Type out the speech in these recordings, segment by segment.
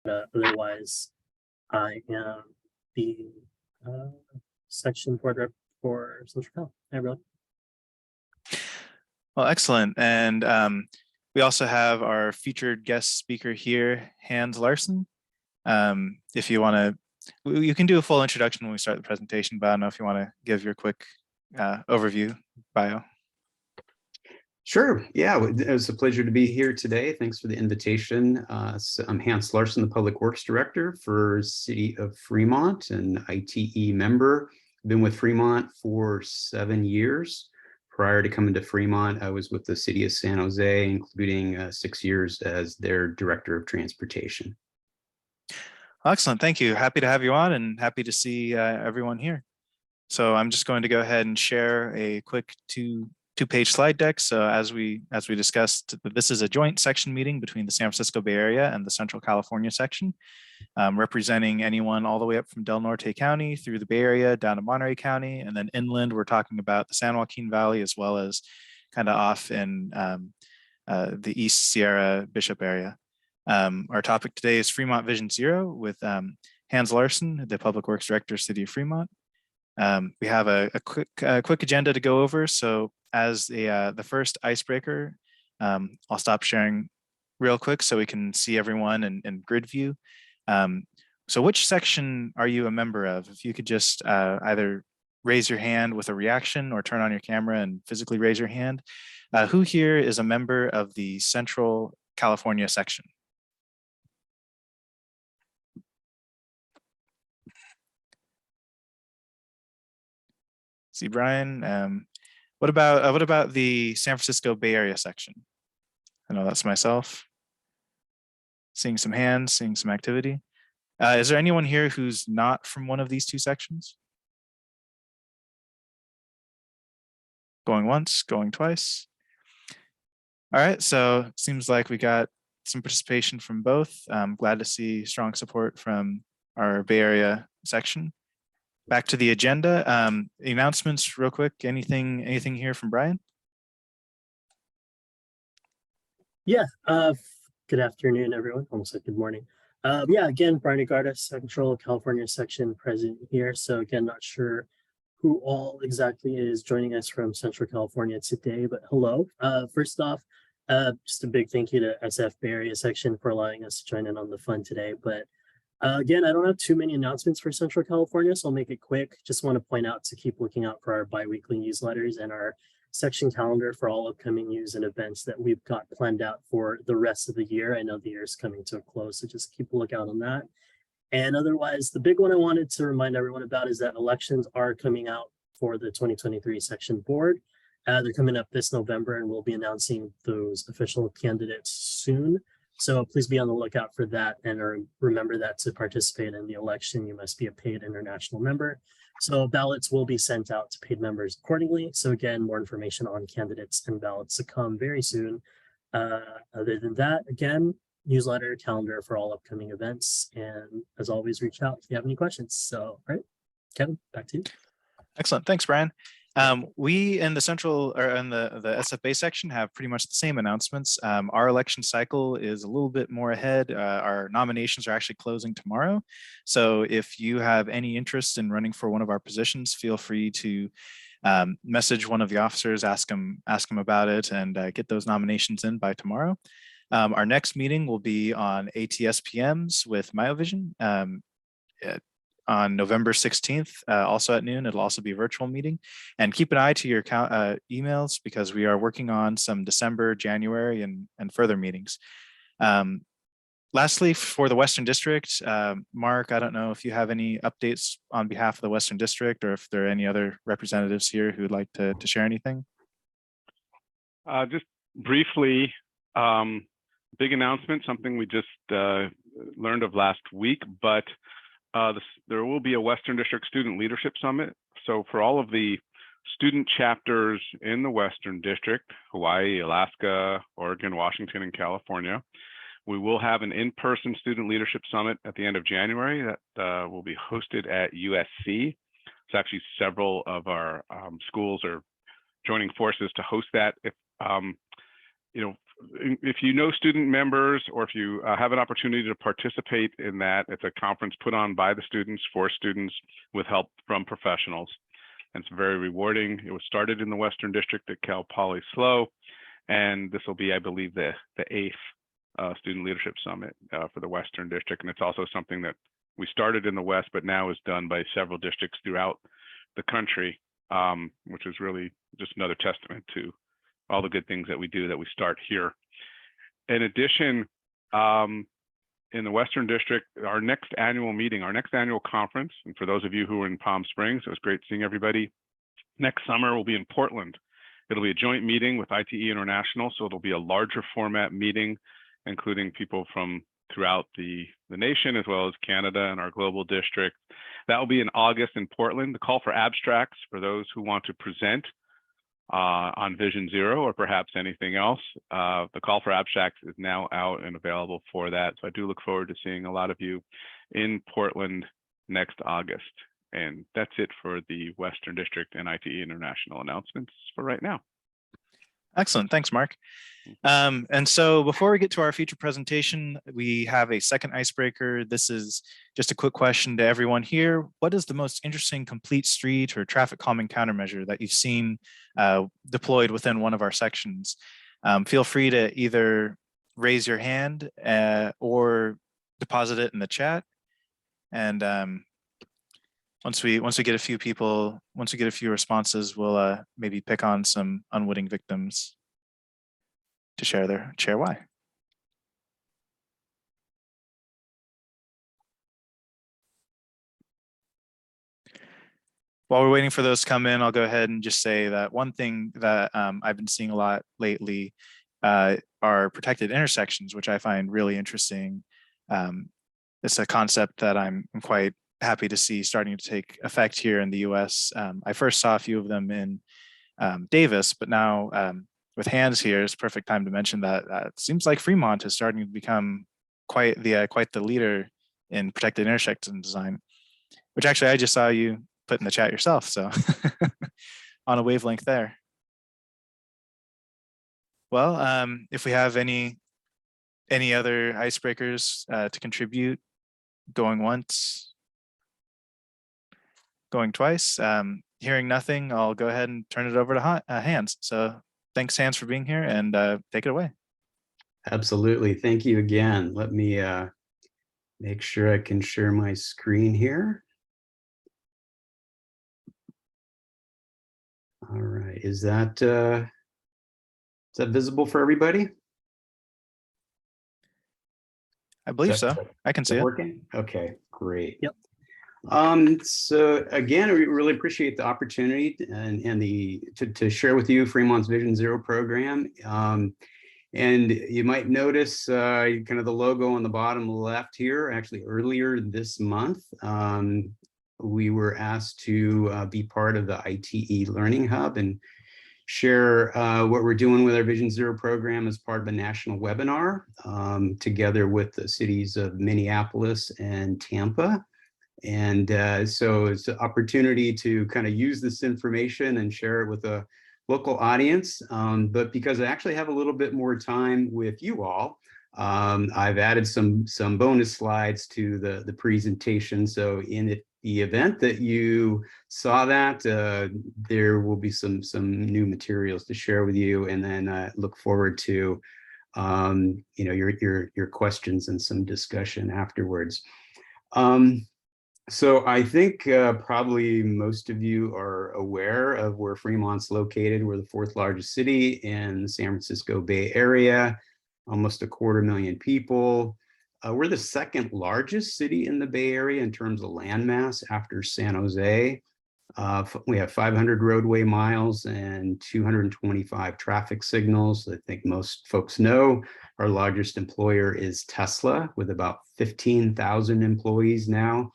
Otherwise, I am the uh, section board rep for Central Cal. Hi, everyone. Well, excellent. And we also have our featured guest speaker here, Hans Larsen. If you want to, you can do a full introduction when we start the presentation, but I don't know if you want to give your quick overview bio. Sure. Yeah, it was a pleasure to be here today. Thanks for the invitation. So I'm Hans Larsen, the Public Works Director for City of Fremont, an ITE member. I've been with Fremont for 7 years. Prior to coming to Fremont, I was with the City of San Jose, including 6 years as their Director of Transportation. Excellent. Thank you. Happy to have you on and happy to see everyone here. So I'm just going to go ahead and share a quick two-page slide deck. So as we discussed, this is a joint section meeting between the San Francisco Bay Area and the Central California section, representing anyone all the way up from Del Norte County through the Bay Area down to Monterey County, and then inland we're talking about the San Joaquin Valley as well as kind of off in the East Sierra Bishop area. Our topic today is Fremont Vision Zero with Hans Larsen, the Public Works Director, City of Fremont. We have a quick agenda to go over. So as the first icebreaker, I'll stop sharing real quick so we can see everyone in grid view. So which section are you a member of? If you could just either raise your hand with a reaction or turn on your camera and physically raise your hand. Who here is a member of the Central California section? See Brian. What about the San Francisco Bay Area section? I know that's myself. Seeing some hands, seeing some activity. Is there anyone here who's not from one of these two sections? Going once, going twice. All right, so seems like we got some participation from both. I'm glad to see strong support from our Bay Area section. Back to the agenda. Announcements real quick. Anything here from Brian? Yeah, good afternoon, everyone. Almost like good morning. Yeah, again, Brian Agarda, Central California section present here. So again, not sure who all exactly is joining us from Central California today, but hello. First off, just a big thank you to SF Bay Area section for allowing us to join in on the fun today. But again, I don't have too many announcements for Central California, so I'll make it quick. Just want to point out to keep looking out for our bi-weekly newsletters and our section calendar for all upcoming news and events that we've got planned out for the rest of the year. I know the year is coming to a close, so just keep a lookout on that. And otherwise, the big one I wanted to remind everyone about is that elections are coming out for the 2023 section board. They're coming up this November, and we'll be announcing those official candidates soon. So please be on the lookout for that, and remember that to participate in the election, you must be a paid international member. So ballots will be sent out to paid members accordingly. So again, more information on candidates and ballots to come very soon. Other than that, again, newsletter, calendar for all upcoming events. And as always, reach out if you have any questions. So, all right, Kevin, back to you. Excellent. Thanks, Brian. We in the Central or in the SFA section have pretty much the same announcements. Our election cycle is a little bit more ahead. Our nominations are actually closing tomorrow. So if you have any interest in running for one of our positions, feel free to message one of the officers, ask them about it, and get those nominations in by tomorrow. Our next meeting will be on ATSPMs with MyoVision on November 16th, also at noon. It'll also be a virtual meeting. And keep an eye to your emails because we are working on some December, January, and further meetings. Lastly, for the Western District, Mark, I don't know if you have any updates on behalf of the Western District or if there are any other representatives here who would like to share anything. Just briefly, big announcement, something we just learned of last week, but there will be a Western District Student Leadership Summit. So for all of the student chapters in the Western District, Hawaii, Alaska, Oregon, Washington, and California, we will have an in-person Student Leadership Summit at the end of January that will be hosted at USC. It's actually several of our schools are joining forces to host that. If if you know student members, or if you have an opportunity to participate in that, it's a conference put on by the students for students with help from professionals. And it's very rewarding. It was started in the Western District at Cal Poly SLO, and this will be, I believe, the 8th Student Leadership Summit for the Western District. And it's also something that we started in the West, but now is done by several districts throughout the country, which is really just another testament to all the good things that we do, that we start here. In addition, in the Western District, our next annual meeting, our next annual conference, and for those of you who are in Palm Springs, it was great seeing everybody. Next summer will be in Portland. It'll be a joint meeting with ITE International, so it'll be a larger format meeting, including people from throughout the nation, as well as Canada and our global district. That will be in August in Portland. The call for abstracts for those who want to present on Vision Zero, or perhaps anything else. The call for abstracts is now out and available for that. So I do look forward to seeing a lot of you in Portland next August. And that's it for the Western District and ITE International announcements for right now. Excellent. Thanks, Mark. And so before we get to our feature presentation, we have a second icebreaker. This is just a quick question to everyone here. What is the most interesting complete street or traffic calming countermeasure that you've seen deployed within one of our sections? Feel free to either raise your hand or deposit it in the chat. And once we get a few people, once we get a few responses, we'll maybe pick on some unwitting victims to share why. While we're waiting for those to come in, I'll go ahead and just say that one thing that I've been seeing a lot lately are protected intersections, which I find really interesting. It's a concept that I'm quite happy to see starting to take effect here in the US. I first saw a few of them in Davis, but now with Hans here, it's perfect time to mention that it seems like Fremont is starting to become quite the leader in protected intersection design, which actually I just saw you put in the chat yourself, so on a wavelength there. Well, if we have any other icebreakers to contribute, going once, going twice, hearing nothing, I'll go ahead and turn it over to Hans. So thanks, Hans, for being here, and take it away. Absolutely. Thank you again. Let me make sure I can share my screen here. All right. Is that visible for everybody? I believe so. I can see it. Working? Okay, great. Yep. So again, we really appreciate the opportunity and to share with you Fremont's Vision Zero program. And you might notice kind of the logo on the bottom left here. Actually, earlier this month, we were asked to be part of the ITE Learning Hub and share what we're doing with our Vision Zero program as part of a national webinar together with the cities of Minneapolis and Tampa. And so it's an opportunity to kind of use this information and share it with a local audience. But because I actually have a little bit more time with you all, I've added some bonus slides to the presentation. So in the event that you saw that, there will be some new materials to share with you, and then look forward to your questions and some discussion afterwards. So I think probably most of you are aware of where Fremont's located. We're the 4th largest city in the San Francisco Bay Area, almost 250,000 people. We're the 2nd largest city in the Bay Area in terms of landmass after San Jose. We have 500 roadway miles and 225 traffic signals. I think most folks know our largest employer is Tesla, with about 15,000 employees now.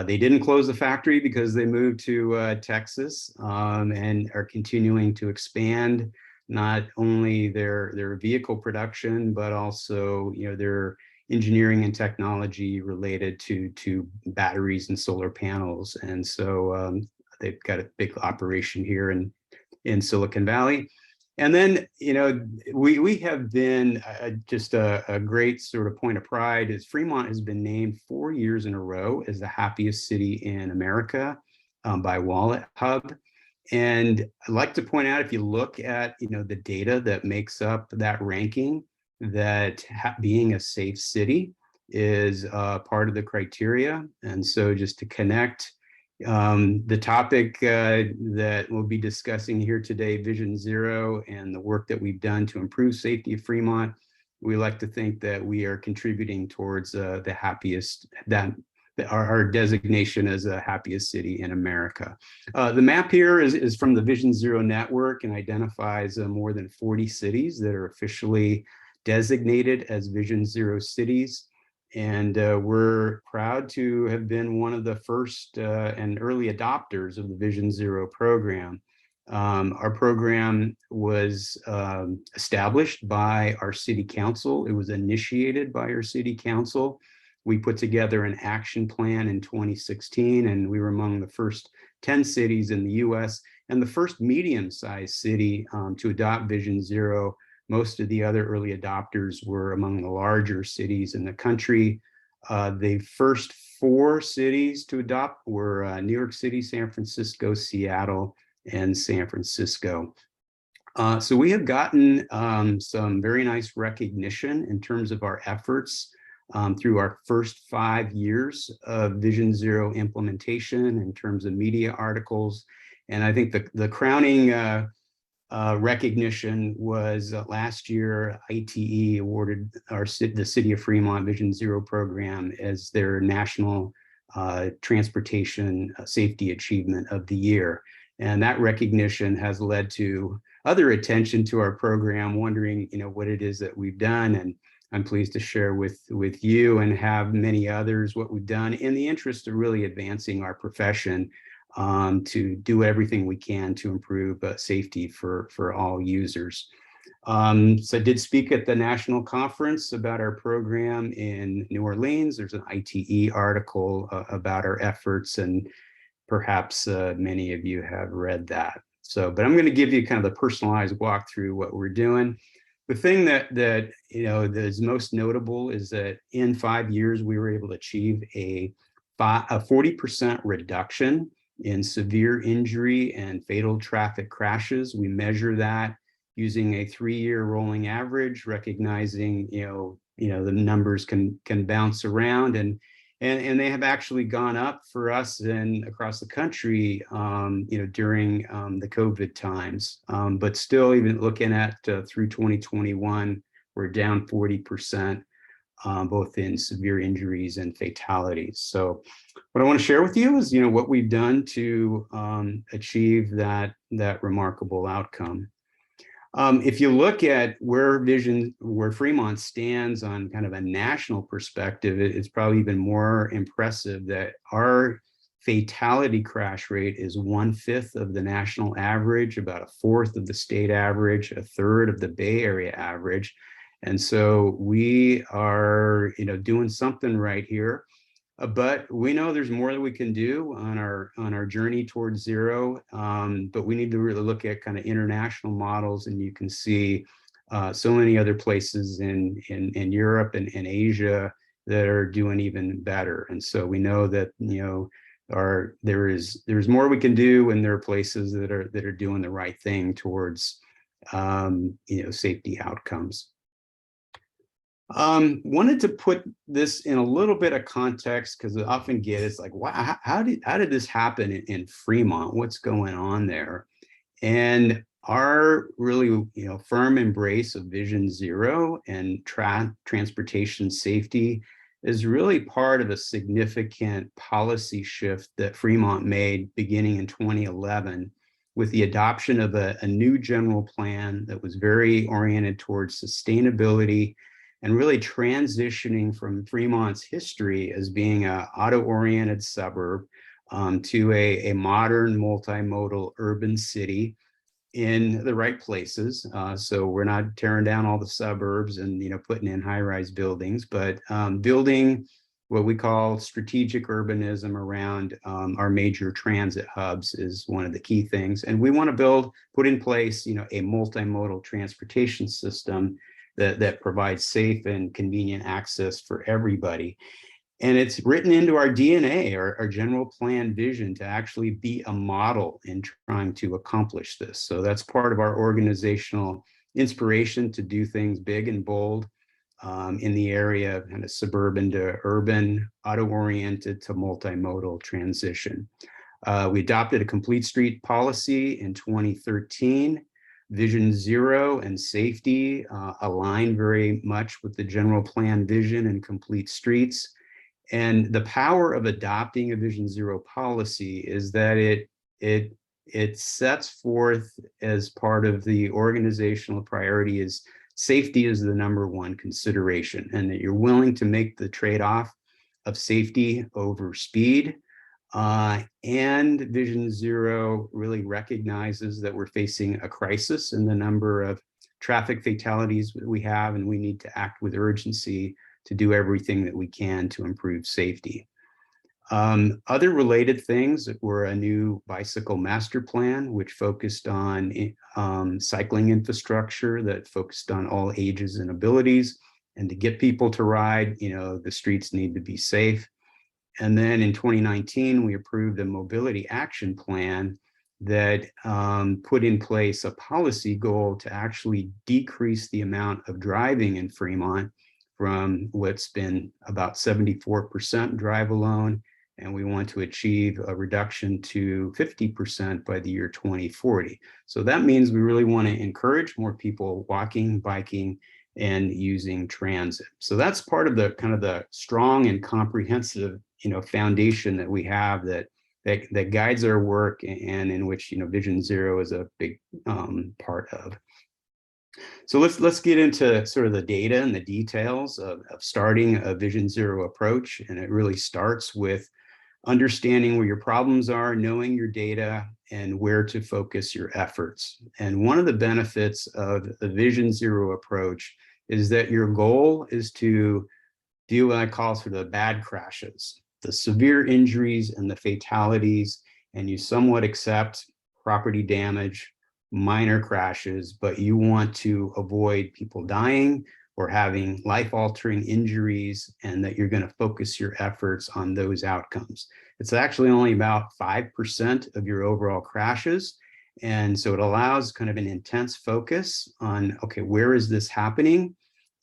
They didn't close the factory because they moved to Texas and are continuing to expand not only their vehicle production, but also their engineering and technology related to batteries and solar panels. And so they've got a big operation here in Silicon Valley. And then, we have been just a great sort of point of pride is Fremont has been named 4 years in a row as the happiest city in America by Wallet Hub. And I'd like to point out, if you look at, the data that makes up that ranking, that being a safe city is part of the criteria. And so just to connect the topic that we'll be discussing here today, Vision Zero, and the work that we've done to improve safety of Fremont, we like to think that we are contributing towards the happiest, our designation as the happiest city in America. The map here is from the Vision Zero network and identifies more than 40 cities that are officially designated as Vision Zero cities. And we're proud to have been one of the first and early adopters of the Vision Zero program. Our program was established by our city council. It was initiated by our city council. We put together an action plan in 2016, and we were among the first 10 cities in the US and the first medium-sized city to adopt Vision Zero. Most of the other early adopters were among the larger cities in the country. The first 4 cities to adopt were New York City, San Francisco, Seattle, and San Francisco. So we have gotten some very nice recognition in terms of our efforts through our first 5 years of Vision Zero implementation in terms of media articles. And I think the crowning recognition was last year, ITE awarded the City of Fremont Vision Zero program as their National Transportation Safety Achievement of the Year. And that recognition has led to other attention to our program, wondering, what it is that we've done. And I'm pleased to share with you and have many others what we've done in the interest of really advancing our profession to do everything we can to improve safety for all users. So I did speak at the national conference about our program in New Orleans. There's an ITE article about our efforts, and perhaps many of you have read that. So, but I'm going to give you kind of the personalized walk through what we're doing. The thing that is most notable is that in 5 years, we were able to achieve a 40% reduction in severe injury and fatal traffic crashes. We measure that using a 3-year rolling average, recognizing the numbers can bounce around, and they have actually gone up for us and across the country, during the COVID times. But still, even looking at through 2021, we're down 40%. Both in severe injuries and fatalities. So what I want to share with you is, what we've done to achieve that remarkable outcome. If you look at where Fremont stands on kind of a national perspective, it's probably even more impressive that our fatality crash rate is 1/5 of the national average, about 1/4 of the state average, 1/3 of the Bay Area average. And so we are, doing something right here, but we know there's more that we can do on our journey towards zero. But we need to really look at kind of international models, and you can see so many other places in Europe and Asia that are doing even better. And so we know that there's more we can do, and there are places that are doing the right thing towards safety outcomes. Wanted to put this in a little bit of context, because I often get it's like, wow, how did this happen in Fremont? What's going on there? And our really firm embrace of Vision Zero and transportation safety is really part of a significant policy shift that Fremont made beginning in 2011 with the adoption of a new general plan that was very oriented towards sustainability and really transitioning from Fremont's history as being an auto-oriented suburb to a modern multimodal urban city in the right places. So we're not tearing down all the suburbs and putting in high-rise buildings, but building what we call strategic urbanism around our major transit hubs is one of the key things. And we want to put in place, a multimodal transportation system that provides safe and convenient access for everybody. And it's written into our DNA, our general plan vision, to actually be a model in trying to accomplish this. So that's part of our organizational inspiration to do things big and bold in the area of kind of suburban to urban, auto-oriented to multimodal transition. We adopted a complete street policy in 2013. Vision Zero and safety align very much with the general plan vision and complete streets. And the power of adopting a Vision Zero policy is that it sets forth as part of the organizational priority is safety is the #1 consideration, and that you're willing to make the trade-off of safety over speed. And Vision Zero really recognizes that we're facing a crisis in the number of traffic fatalities that we have, and we need to act with urgency to do everything that we can to improve safety. Other related things were a new bicycle master plan, which focused on cycling infrastructure that focused on all ages and abilities. And to get people to ride, the streets need to be safe. And then in 2019, we approved a mobility action plan that put in place a policy goal to actually decrease the amount of driving in Fremont from what's been about 74% drive alone, and we want to achieve a reduction to 50% by the year 2040. So that means we really want to encourage more people walking, biking, and using transit. So that's part of the kind of the strong and comprehensive, foundation that we have that guides our work, and in which Vision Zero is a big part of. So let's get into sort of the data and the details of starting a Vision Zero approach. And it really starts with understanding where your problems are, knowing your data, and where to focus your efforts. And one of the benefits of the Vision Zero approach is that your goal is to deal with what I call sort of the bad crashes, the severe injuries and the fatalities, and you somewhat accept property damage, minor crashes, but you want to avoid people dying or having life-altering injuries, and that you're going to focus your efforts on those outcomes. It's actually only about 5% of your overall crashes. And so it allows kind of an intense focus on, okay, where is this happening?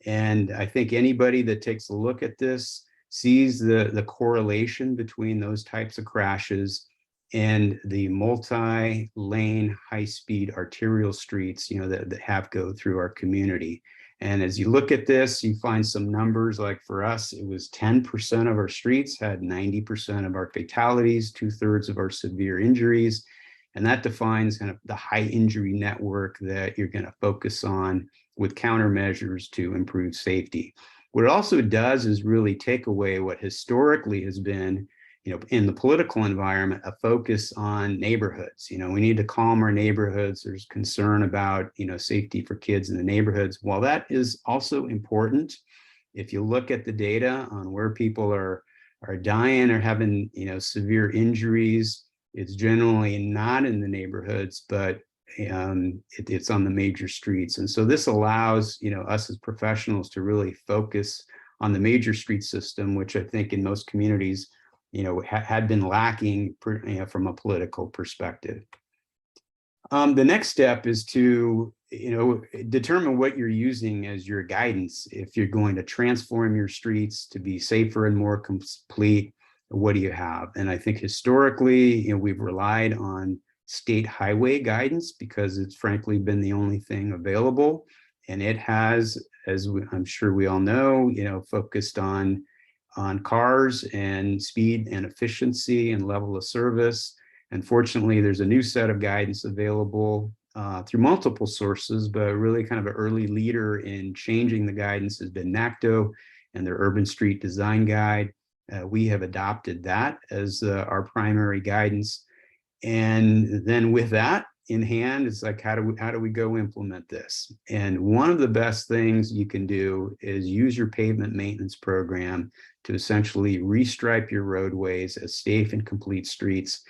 And I think anybody that takes a look at this sees the correlation between those types of crashes and the multi-lane high-speed arterial streets, that have go through our community. And as you look at this, you find some numbers. Like for us, it was 10% of our streets had 90% of our fatalities, 2/3 of our severe injuries. And that defines kind of the high injury network that you're going to focus on with countermeasures to improve safety. What it also does is really take away what historically has been, in the political environment, a focus on neighborhoods. We need to calm our neighborhoods. There's concern about, safety for kids in the neighborhoods. While that is also important, if you look at the data on where people are dying or having, severe injuries, it's generally not in the neighborhoods, but it's on the major streets. And so this allows, us as professionals to really focus on the major street system, which I think in most communities, had been lacking from a political perspective. The next step is to, determine what you're using as your guidance. If you're going to transform your streets to be safer and more complete, what do you have? And I think historically, we've relied on state highway guidance because it's frankly been the only thing available. And it has, I'm sure we all know, focused on cars and speed and efficiency and level of service. Unfortunately, there's a new set of guidance available through multiple sources, but really kind of an early leader in changing the guidance has been NACTO and their Urban Street Design Guide. We have adopted that as our primary guidance. And then with that, in hand. It's like, how do we go implement this? And one of the best things you can do is use your pavement maintenance program to essentially restripe your roadways as safe and complete streets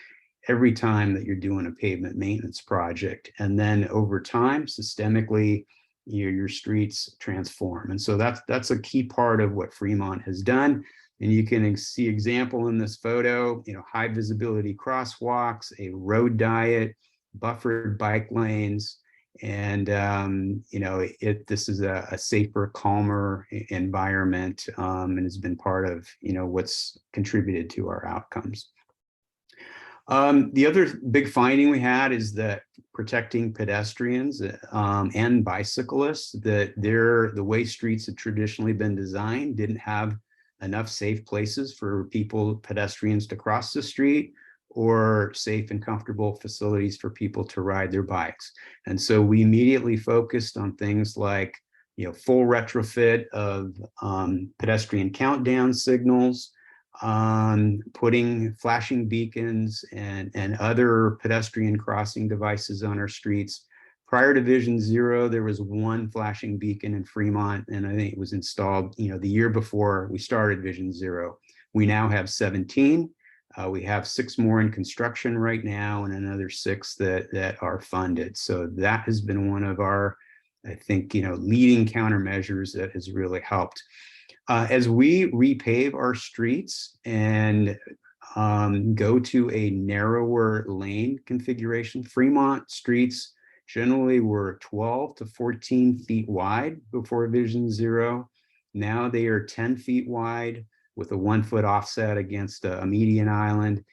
every time that you're doing a pavement maintenance project. And then over time, systemically, your streets transform. And so that's a key part of what Fremont has done. And you can see example in this photo, high visibility crosswalks, a road diet, buffered bike lanes, and this is a safer, calmer environment, and has been part of what's contributed to our outcomes. The other big finding we had is that protecting pedestrians and bicyclists, that the way streets had traditionally been designed didn't have enough safe places for pedestrians to cross the street, or safe and comfortable facilities for people to ride their bikes. And so we immediately focused on things like, full retrofit of pedestrian countdown signals, putting flashing beacons and other pedestrian crossing devices on our streets. Prior to Vision Zero, there was one flashing beacon in Fremont, and I think it was installed, the year before we started Vision Zero. We now have 17. We have 6 more in construction right now, and another 6 that are funded. So that has been one of our, I think, leading countermeasures that has really helped. As we repave our streets and go to a narrower lane configuration, Fremont streets generally were 12 to 14 feet wide before Vision Zero. Now they are 10 feet wide with a 1 foot offset against a median island.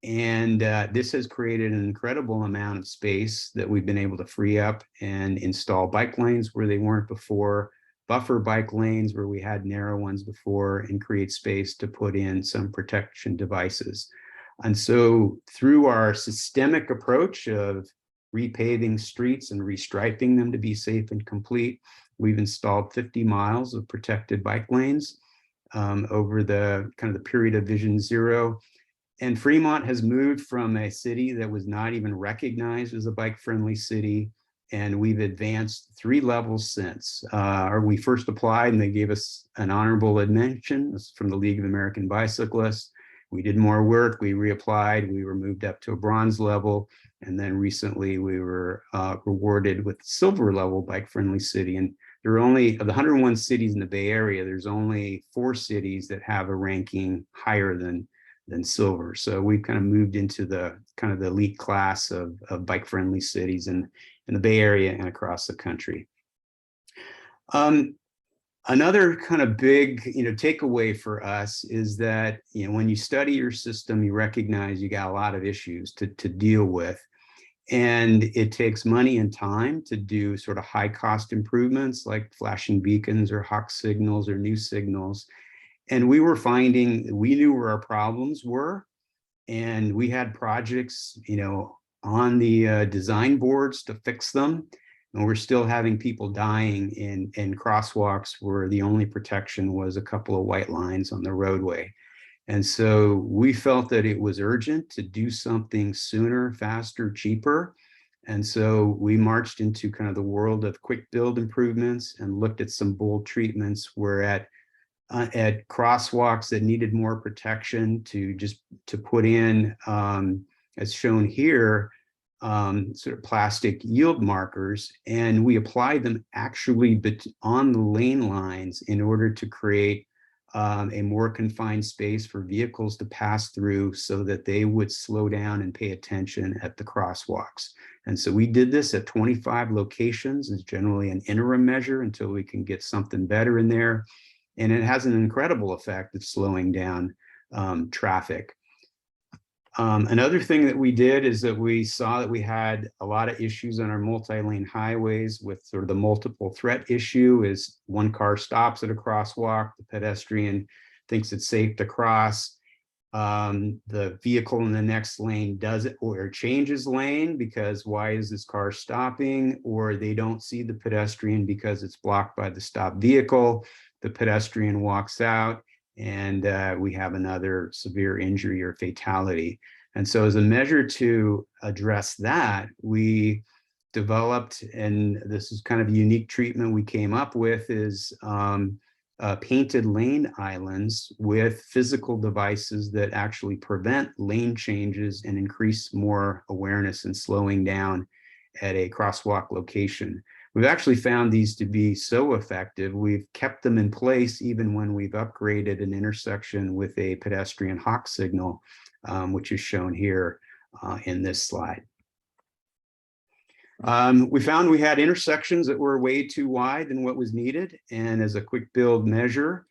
This has created an incredible amount of space that we've been able to free up and install bike lanes where they weren't before, buffer bike lanes where we had narrow ones before, and create space to put in some protection devices. And so through our systemic approach of repaving streets and restriping them to be safe and complete, we've installed 50 miles of protected bike lanes over the period of Vision Zero. And Fremont has moved from a city that was not even recognized as a bike-friendly city, and we've advanced 3 levels since. We first applied and they gave us an honorable mention from the League of American Bicyclists. We did more work, we reapplied, we were moved up to a bronze level, and then recently we were rewarded with silver level bike-friendly city. And there are only, of the 101 cities in the Bay Area, there's only 4 cities that have a ranking higher than silver. So we've kind of moved into the elite class of bike-friendly cities in the Bay Area and across the country. Another kind of big, takeaway for us is that, when you study your system, you recognize you got a lot of issues to deal with. And it takes money and time to do sort of high cost improvements like flashing beacons or hawk signals or new signals. And we were finding, we knew where our problems were, and we had projects, on the design boards to fix them. And we're still having people dying in crosswalks where the only protection was a couple of white lines on the roadway. And so we felt that it was urgent to do something sooner, faster, cheaper. And so we marched into kind of the world of quick build improvements and looked at some bold treatments where at crosswalks that needed more protection to put in, as shown here, sort of plastic yield markers, and we applied them actually on the lane lines in order to create a more confined space for vehicles to pass through so that they would slow down and pay attention at the crosswalks. And so we did this at 25 locations. It's generally an interim measure until we can get something better in there. And it has an incredible effect of slowing down traffic. Another thing that we did is that we saw that we had a lot of issues on our multi-lane highways with sort of the multiple threat issue. Is one car stops at a crosswalk, the pedestrian thinks it's safe to cross. The vehicle in the next lane does it or changes lane because why is this car stopping? Or they don't see the pedestrian because it's blocked by the stopped vehicle. The pedestrian walks out, and we have another severe injury or fatality. And so as a measure to address that, we developed, and this is kind of a unique treatment we came up with, is painted lane islands with physical devices that actually prevent lane changes and increase more awareness and slowing down at a crosswalk location. We've actually found these to be so effective, we've kept them in place even when we've upgraded an intersection with a pedestrian hawk signal, which is shown here in this slide. We found we had intersections that were way too wide than what was needed. And as a quick build measure,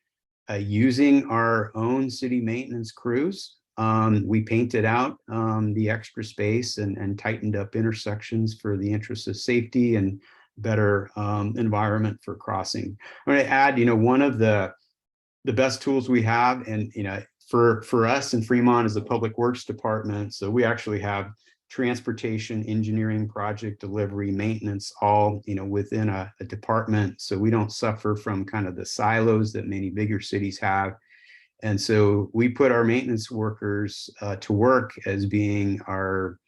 using our own city maintenance crews, we painted out the extra space and tightened up intersections for the interest of safety and better environment for crossing. I'm going to add, one of the best tools we have, and for us in Fremont as a public works department, so we actually have transportation, engineering, project delivery, maintenance, all within a department, so we don't suffer from kind of the silos that many bigger cities have. And so we put our maintenance workers to work as being our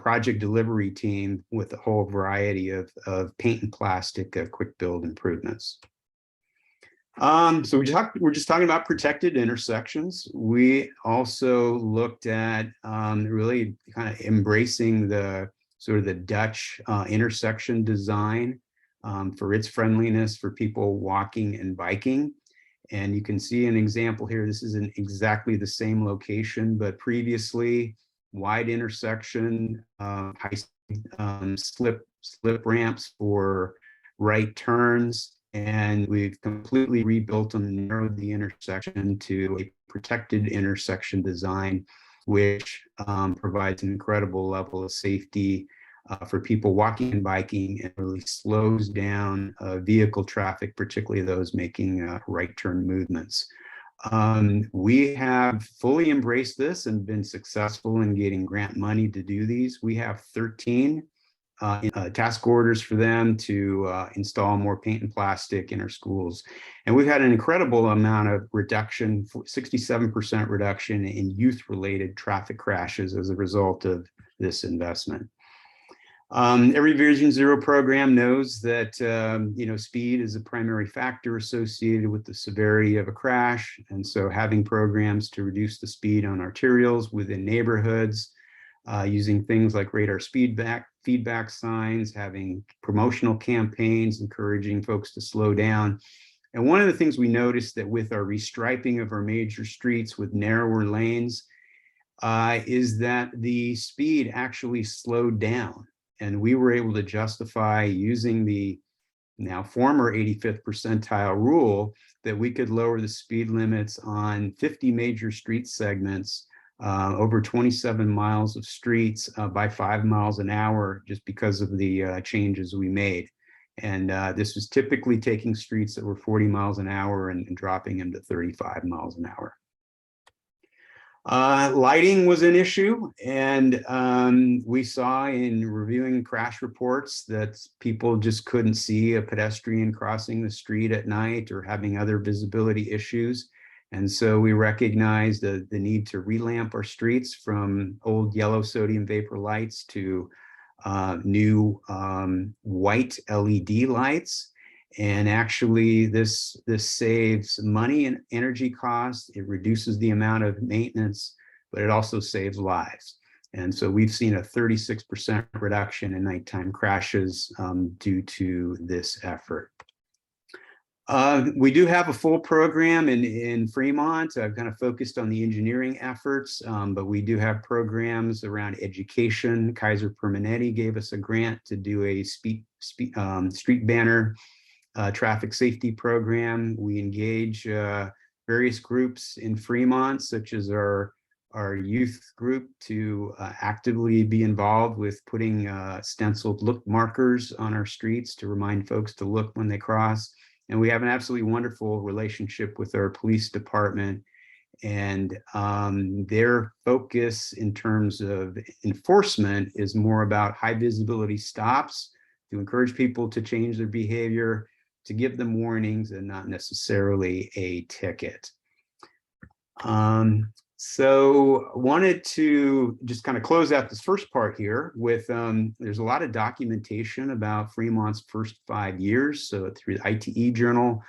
project delivery team with a whole variety of paint and plastic quick build improvements. So we're just talking about protected intersections. We also looked at really kind of embracing the sort of the Dutch intersection design for its friendliness for people walking and biking. And you can see an example here. This isn't exactly the same location, but previously wide intersection, high slip ramps for right turns. And we've completely rebuilt and narrowed the intersection to a protected intersection design, which provides an incredible level of safety for people walking and biking, and really slows down vehicle traffic, particularly those making right turn movements. We have fully embraced this and been successful in getting grant money to do these. We have 13 task orders for them to install more paint and plastic in our schools. And we've had an incredible amount of reduction, 67% reduction in youth-related traffic crashes as a result of this investment. Every Vision Zero program knows that speed is a primary factor associated with the severity of a crash. And so having programs to reduce the speed on arterials within neighborhoods, using things like radar feedback signs, having promotional campaigns, encouraging folks to slow down. And one of the things we noticed that with our restriping of our major streets with narrower lanes is that the speed actually slowed down. And we were able to justify using the now former 85th percentile rule that we could lower the speed limits on 50 major street segments over 27 miles of streets by 5 miles an hour, just because of the changes we made. And this was typically taking streets that were 40 miles an hour and dropping them to 35 miles an hour. Lighting was an issue, and we saw in reviewing crash reports that people just couldn't see a pedestrian crossing the street at night or having other visibility issues. And so we recognized the need to relamp our streets from old yellow sodium vapor lights to new white LED lights. And actually this saves money and energy costs. It reduces the amount of maintenance, but it also saves lives. And so we've seen a 36% reduction in nighttime crashes due to this effort. We do have a full program in Fremont. I've kind of focused on the engineering efforts, but we do have programs around education. Kaiser Permanente gave us a grant to do a street banner traffic safety program. We engage various groups in Fremont, such as our youth group, to actively be involved with putting stenciled look markers on our streets to remind folks to look when they cross. And we have an absolutely wonderful relationship with our police department, and their focus in terms of enforcement is more about high visibility stops to encourage people to change their behavior, to give them warnings and not necessarily a ticket. So wanted to just kind of close out this first part here with, there's a lot of documentation about Fremont's first 5 years. So through the ITE journal,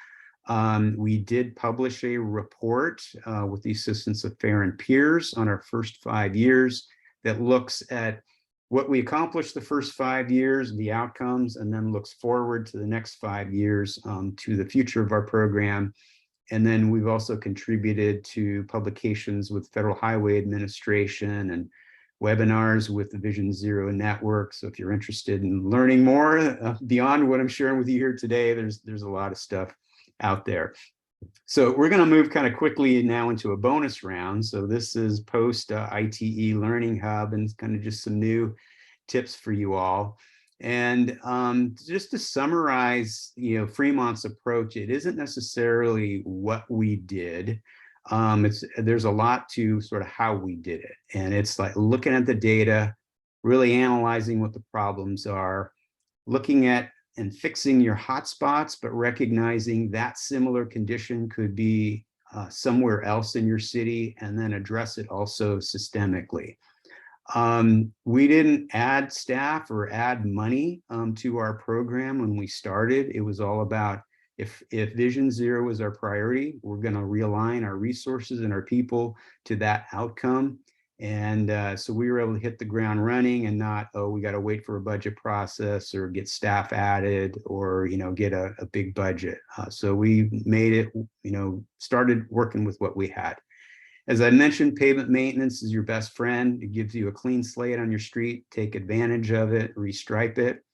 we did publish a report with the assistance of Fair and Peers on our first 5 years that looks at what we accomplished the first 5 years, the outcomes, and then looks forward to the next 5 years to the future of our program. And then we've also contributed to publications with Federal Highway Administration and webinars with the Vision Zero network. So if you're interested in learning more beyond what I'm sharing with you here today, there's a lot of stuff out there. So we're going to move kind of quickly now into a bonus round. So this is post ITE Learning Hub and kind of just some new tips for you all. And just to summarize, Fremont's approach, it isn't necessarily what we did. There's a lot to sort of how we did it. And it's like looking at the data, really analyzing what the problems are, looking at and fixing your hotspots, but recognizing that similar condition could be somewhere else in your city, and then address it also systemically. We didn't add staff or add money to our program when we started. It was all about if Vision Zero is our priority, we're going to realign our resources and our people to that outcome. And so we were able to hit the ground running and not, oh, we got to wait for a budget process or get staff added or, get a big budget. So we made it, started working with what we had. As I mentioned, pavement maintenance is your best friend. It gives you a clean slate on your street. Take advantage of it, restripe it.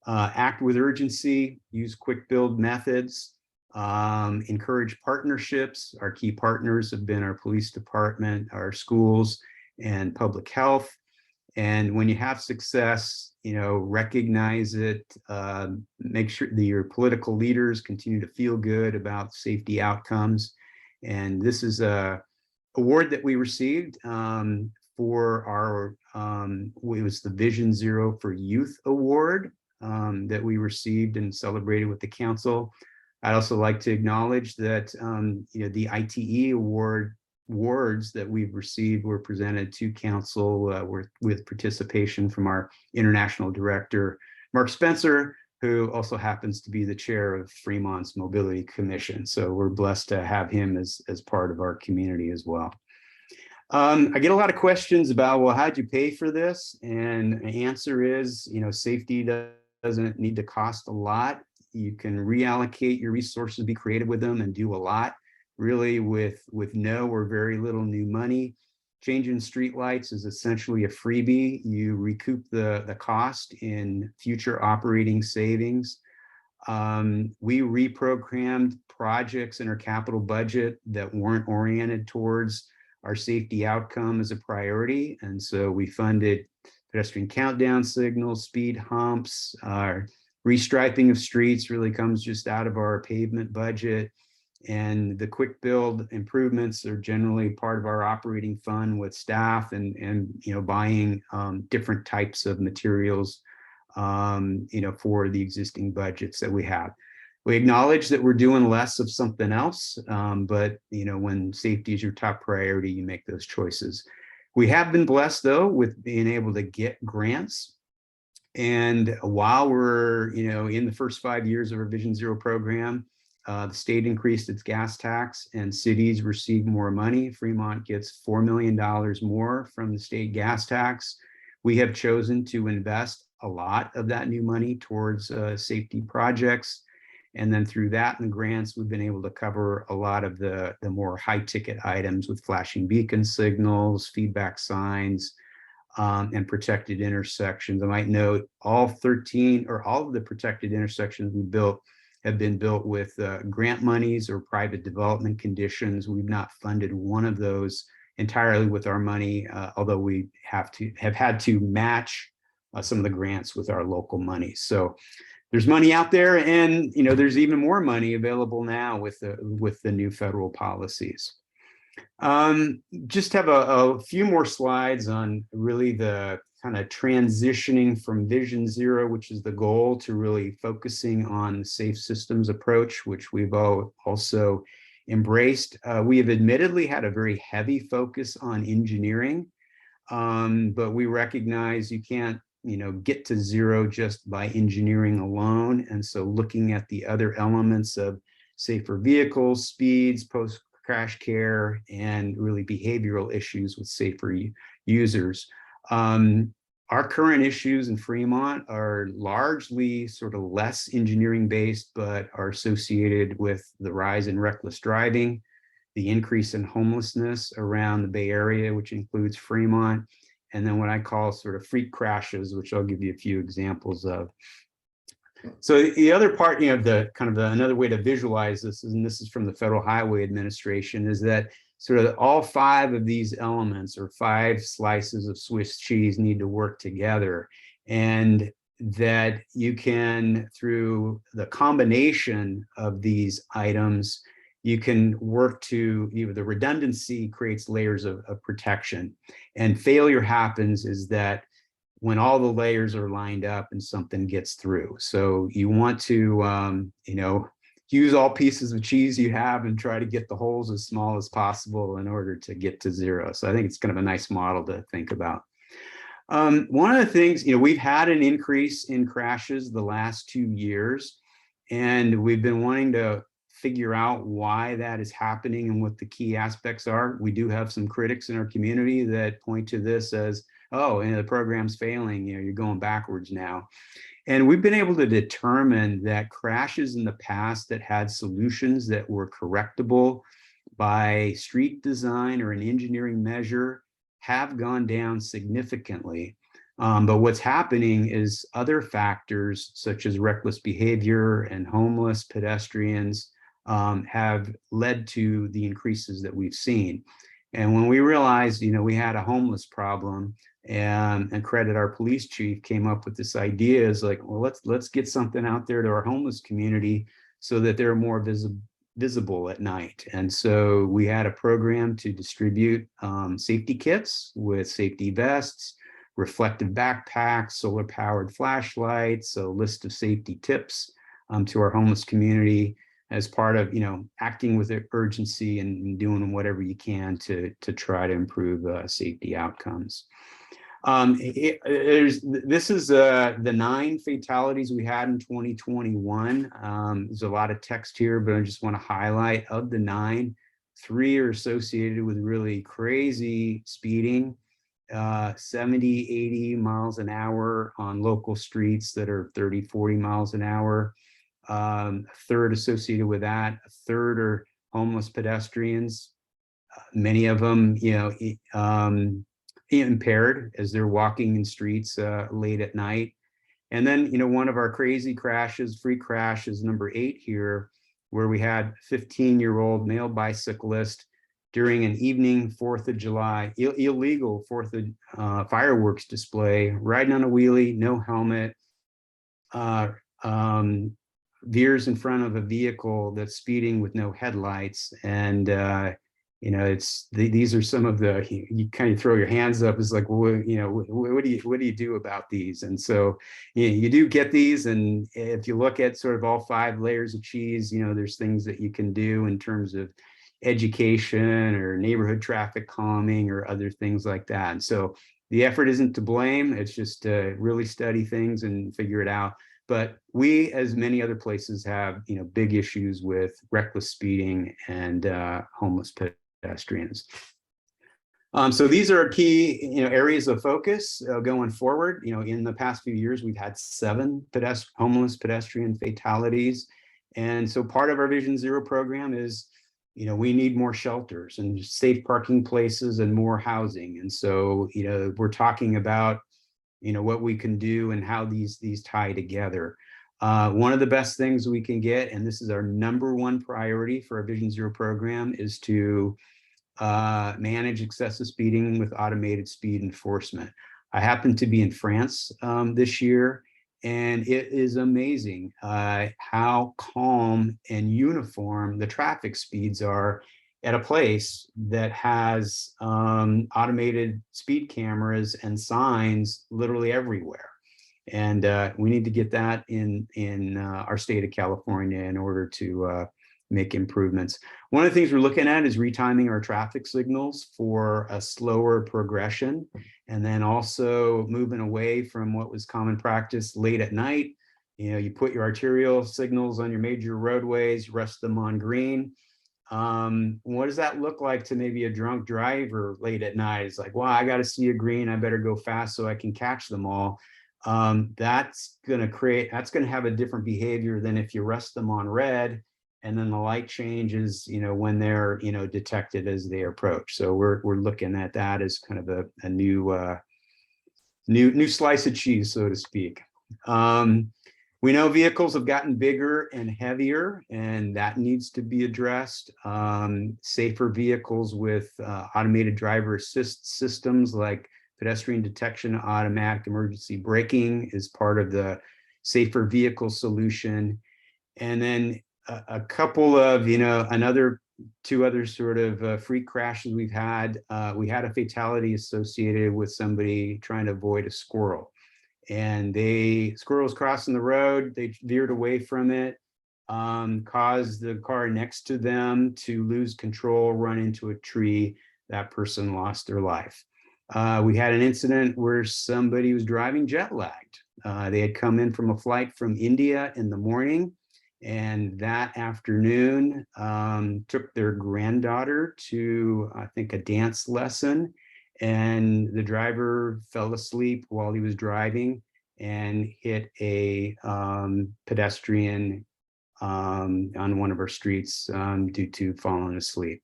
Act with urgency, use quick build methods, encourage partnerships. Our key partners have been our police department, our schools, and public health. And when you have success, recognize it, make sure that your political leaders continue to feel good about safety outcomes. And this is a award that we received for our, it was the Vision Zero for Youth Award that we received and celebrated with the council. I'd also like to acknowledge that the ITE awards that we've received were presented to council with participation from our international director, Mark Spencer, who also happens to be the chair of Fremont's Mobility Commission. So we're blessed to have him as part of our community as well. I get a lot of questions about, well, how'd you pay for this? And the answer is, safety doesn't need to cost a lot. You can reallocate your resources, be creative with them, and do a lot, really with no or very little new money. Changing streetlights is essentially a freebie. You recoup the cost in future operating savings. We reprogrammed projects in our capital budget that weren't oriented towards our safety outcome as a priority. And so we funded pedestrian countdown signals, speed humps, restriping of streets really comes just out of our pavement budget. And the quick build improvements are generally part of our operating fund with staff and buying different types of materials for the existing budgets that we have. We acknowledge that we're doing less of something else, but when safety is your top priority, you make those choices. We have been blessed though with being able to get grants. And while we're in the first 5 years of our Vision Zero program, the state increased its gas tax and cities received more money. Fremont gets $4 million more from the state gas tax. We have chosen to invest a lot of that new money towards safety projects. And then through that and the grants, we've been able to cover a lot of the more high ticket items with flashing beacon signals, feedback signs, and protected intersections. I might note all of the protected intersections we built have been built with grant monies or private development conditions. We've not funded one of those entirely with our money, although we have had to match some of the grants with our local money. So there's money out there, and there's even more money available now with the new federal policies. Just have a few more slides on really the kind of transitioning from Vision Zero, which is the goal, to really focusing on the safe systems approach, which we've also embraced. We have admittedly had a very heavy focus on engineering, but we recognize you can't, get to zero just by engineering alone. And so looking at the other elements of safer vehicles, speeds, post-crash care, and really behavioral issues with safer users. Our current issues in Fremont are largely sort of less engineering based, but are associated with the rise in reckless driving, the increase in homelessness around the Bay Area, which includes Fremont, and then what I call sort of freak crashes, which I'll give you a few examples of. So the other part, another way to visualize this, and this is from the Federal Highway Administration, is that sort of all 5 of these elements, or 5 slices of Swiss cheese, need to work together. And that you can, through the combination of these items, you can work to, the redundancy creates layers of protection. And failure happens is that when all the layers are lined up and something gets through. So you want to, use all pieces of cheese you have and try to get the holes as small as possible in order to get to zero. So I think it's kind of a nice model to think about. One of the things, we've had an increase in crashes the last 2 years, and we've been wanting to figure out why that is happening and what the key aspects are. We do have some critics in our community that point to this as, oh, the program's failing, you're going backwards now. And we've been able to determine that crashes in the past that had solutions that were correctable by street design or an engineering measure have gone down significantly. But what's happening is other factors such as reckless behavior and homeless pedestrians have led to the increases that we've seen. And when we realized, we had a homeless problem, and credit our police chief came up with this idea, is like, well, let's get something out there to our homeless community so that they're more visible at night. And so we had a program to distribute safety kits with safety vests, reflective backpacks, solar powered flashlights, a list of safety tips to our homeless community, as part of, acting with urgency and doing whatever you can to try to improve safety outcomes. This is the 9 fatalities we had in 2021. There's a lot of text here, but I just want to highlight, of the 9, 3 are associated with really crazy speeding, 70, 80 miles an hour on local streets that are 30, 40 miles an hour. A third associated with that, a third are homeless pedestrians, many of them, impaired as they're walking in streets late at night. And then, one of our crazy crashes, freak crash, is number 8 here, where we had a 15-year-old male bicyclist during an evening 4th of July, illegal 4th of fireworks display, riding on a wheelie, no helmet, veers in front of a vehicle that's speeding with no headlights. And these are some of the, you kind of throw your hands up, it's like, well, what do you do about these? And so you do get these, and if you look at sort of all 5 layers of cheese, there's things that you can do in terms of education or neighborhood traffic calming or other things like that. And so the effort isn't to blame, it's just to really study things and figure it out. But we, as many other places, have big issues with reckless speeding and homeless pedestrians. So these are key areas of focus going forward. In the past few years, we've had 7 homeless pedestrian fatalities, and so part of our Vision Zero program is we need more shelters and safe parking places and more housing. And so we're talking about what we can do and how these tie together. One of the best things we can get, and this is our #1 priority for our Vision Zero program, is to manage excessive speeding with automated speed enforcement. I happen to be in France this year, and it is amazing how calm and uniform the traffic speeds are at a place that has automated speed cameras and signs literally everywhere. And we need to get that in our state of California in order to make improvements. One of the things we're looking at is retiming our traffic signals for a slower progression, and then also moving away from what was common practice late at night. You know, you put your arterial signals on your major roadways, rest them on green. What does that look like to maybe a drunk driver late at night? It's like, well, I got to see a green, I better go fast so I can catch them all. That's going to have a different behavior than if you rest them on red and then the light changes, you know, when they're, you know, detected as they approach. So we're looking at that as kind of a new slice of cheese, so to speak. We know vehicles have gotten bigger and heavier, and that needs to be addressed. Safer vehicles with automated driver assist systems like pedestrian detection, automatic emergency braking is part of the safer vehicle solution. And then a couple of, you know, two other sort of freak crashes we've had. We had a fatality associated with somebody trying to avoid a squirrel. And squirrels crossing the road, they veered away from it, caused the car next to them to lose control, run into a tree. That person lost their life. We had an incident where somebody was driving jet lagged. They had come in from a flight from India in the morning, and that afternoon took their granddaughter to, I think, a dance lesson. And the driver fell asleep while he was driving and hit a pedestrian on one of our streets due to falling asleep.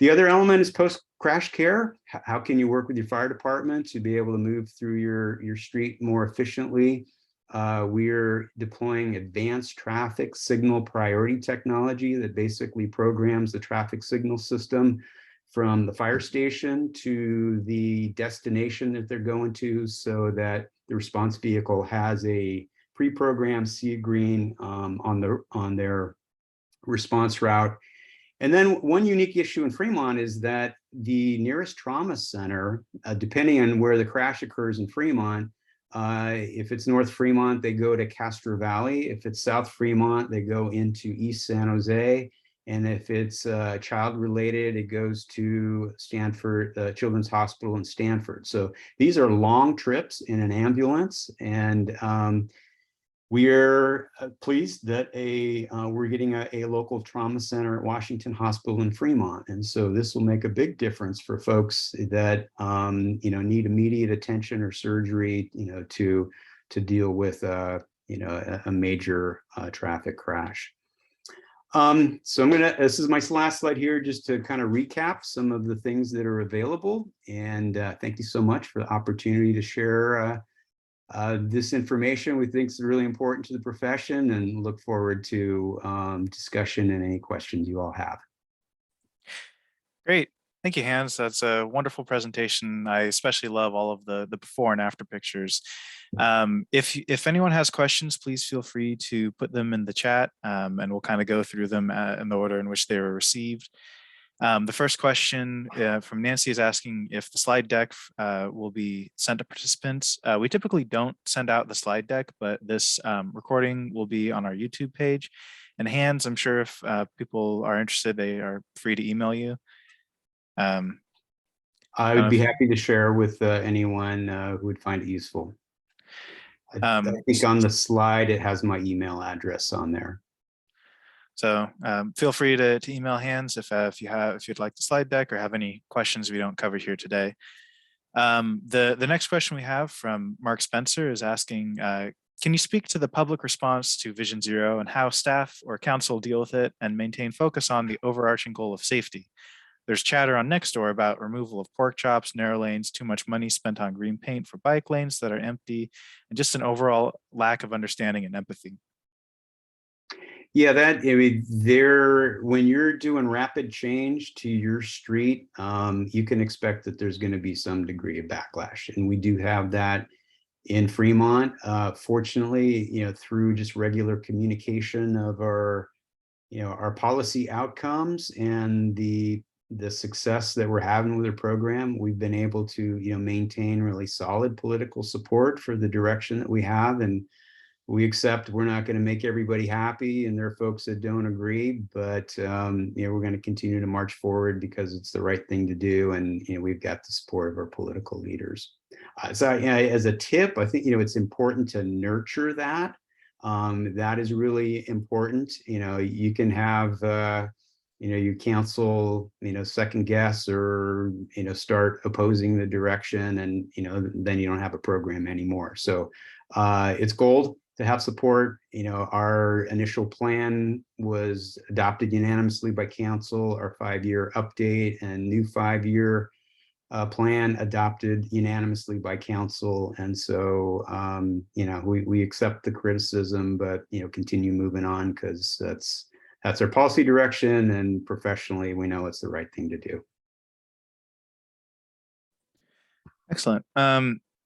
The other element is post-crash care. How can you work with your fire department to be able to move through your street more efficiently? We're deploying advanced traffic signal priority technology that basically programs the traffic signal system from the fire station to the destination that they're going to, so that the response vehicle has a pre-programmed sea green on their response route. And then one unique issue in Fremont is that the nearest trauma center, depending on where the crash occurs in Fremont, if it's North Fremont, they go to Castro Valley. If it's South Fremont, they go into East San Jose. And if it's child related, it goes to Stanford, Children's Hospital in Stanford. So these are long trips in an ambulance, and we're pleased that we're getting a local trauma center at Washington Hospital in Fremont. And so this will make a big difference for folks that you know, need immediate attention or surgery, you know, to deal with you know, a major traffic crash. So this is my last slide here, just to kind of recap some of the things that are available. And thank you so much for the opportunity to share this information. We think it's really important to the profession, and look forward to discussion and any questions you all have. Great. Thank you, Hans. That's a wonderful presentation. I especially love all of the before and after pictures. If anyone has questions, please feel free to put them in the chat, and we'll kind of go through them in the order in which they were received. The first question from Nancy is asking if the slide deck will be sent to participants. We typically don't send out the slide deck, but this recording will be on our YouTube page. And Hans, I'm sure if people are interested, they are free to email you. I would be happy to share with anyone who would find it useful. I think on the slide, it has my email address on there. So feel free to email Hans if you'd like the slide deck or have any questions we don't cover here today. The next question we have from Mark Spencer is asking, can you speak to the public response to Vision Zero and how staff or council deal with it and maintain focus on the overarching goal of safety? There's chatter on Nextdoor about removal of pork chops, narrow lanes, too much money spent on green paint for bike lanes that are empty, and just an overall lack of understanding and empathy. Yeah, when you're doing rapid change to your street, you can expect that there's going to be some degree of backlash, and we do have that in Fremont. Fortunately, through just regular communication of our policy outcomes and the success that we're having with our program, we've been able to maintain really solid political support for the direction that we have, and we accept we're not going to make everybody happy, and there are folks that don't agree, but you know, we're going to continue to march forward because it's the right thing to do, and you know, we've got the support of our political leaders. So yeah, as a tip, I think, you know, it's important to nurture that. That is really important. You know, you can have you know, you counsel, you know, second guess or, you know, start opposing the direction, and, you know, then you don't have a program anymore. So it's gold to have support. You know, our initial plan was adopted unanimously by council, our 5-year update and new 5-year plan adopted unanimously by council. And so, you know, we accept the criticism, but, you know, continue moving on, because that's our policy direction, and professionally, we know it's the right thing to do. Excellent.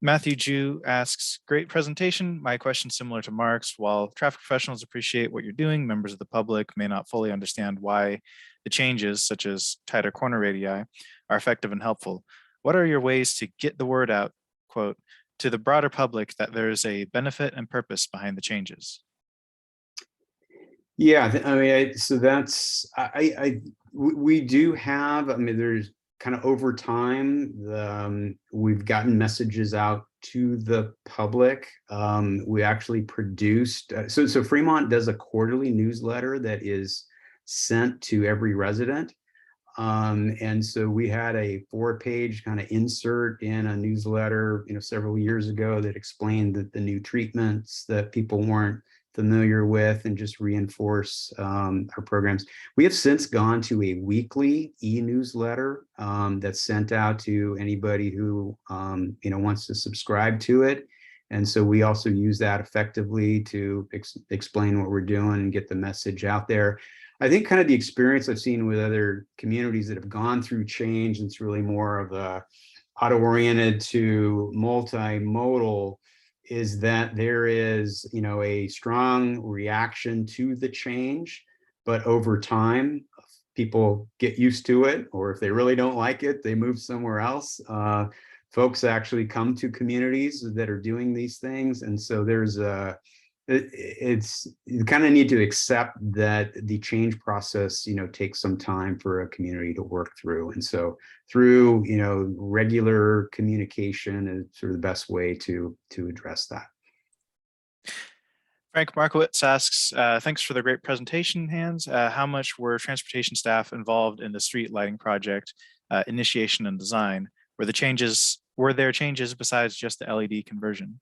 Matthew Ju asks, great presentation. My question similar to Mark's. While traffic professionals appreciate what you're doing, members of the public may not fully understand why the changes, such as tighter corner radii, are effective and helpful. What are your ways to get the word out, quote, to the broader public that there is a benefit and purpose behind the changes? Yeah, I mean, so that's, we do have, I mean, there's kind of over time, we've gotten messages out to the public. We actually produced, so Fremont does a quarterly newsletter that is sent to every resident. And so we had a 4-page kind of insert in a newsletter, you know, several years ago that explained that the new treatments that people weren't familiar with, and just reinforce our programs. We have since gone to a weekly e-newsletter that's sent out to anybody who you know, wants to subscribe to it. And so we also use that effectively to explain what we're doing and get the message out there. I think kind of the experience I've seen with other communities that have gone through change, and it's really more of a auto-oriented to multimodal, is that there is, you know, a strong reaction to the change, but over time, people get used to it, or if they really don't like it, they move somewhere else. Folks actually come to communities that are doing these things, and so there's a, you kind of need to accept that the change process, you know, takes some time for a community to work through. And so through, you know, regular communication is sort of the best way to address that. Frank Markowitz asks, thanks for the great presentation, Hans. How much were transportation staff involved in the street lighting project initiation and design? Were there changes besides just the LED conversion?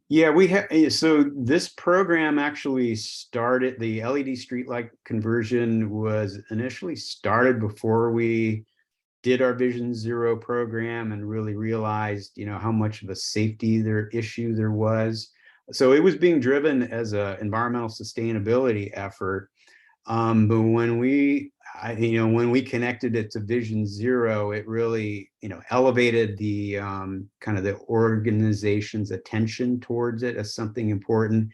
Yeah, we have. So this program actually started, the LED streetlight conversion was initially started before we did our Vision Zero program and really realized, you know, how much of a safety issue there was. So it was being driven as an environmental sustainability effort. But when we, you know, when we connected it to Vision Zero, it really, you know, elevated the kind of the organization's attention towards it as something important.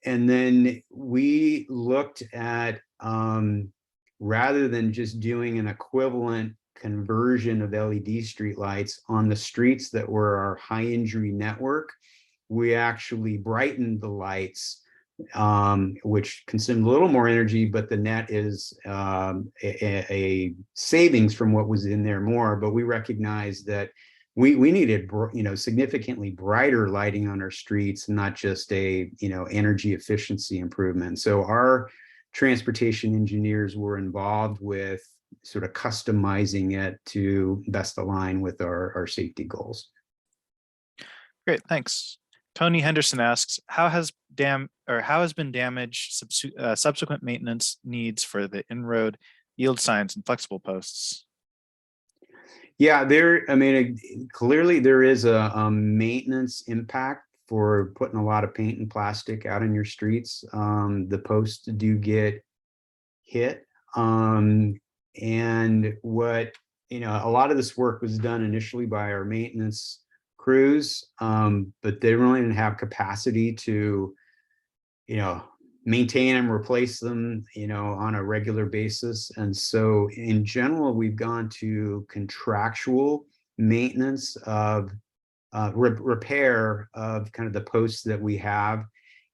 And then we looked at, rather than just doing an equivalent conversion of LED streetlights on the streets that were our high injury network, we actually brightened the lights, which consumed a little more energy, but the net is a savings from what was in there more. But we recognized that we needed, you know, significantly brighter lighting on our streets, not just a, you know, energy efficiency improvement. So our transportation engineers were involved with sort of customizing it to best align with our safety goals. Great, thanks. Tony Henderson asks, how has been damaged subsequent maintenance needs for the in-road yield signs and flexible posts? Yeah, I mean, clearly there is a maintenance impact for putting a lot of paint and plastic out in your streets. The posts do get hit. And what, you know, a lot of this work was done initially by our maintenance crews, but they really didn't have capacity to, you know, maintain them, replace them, you know, on a regular basis. And so in general, we've gone to contractual maintenance of repair of kind of the posts that we have.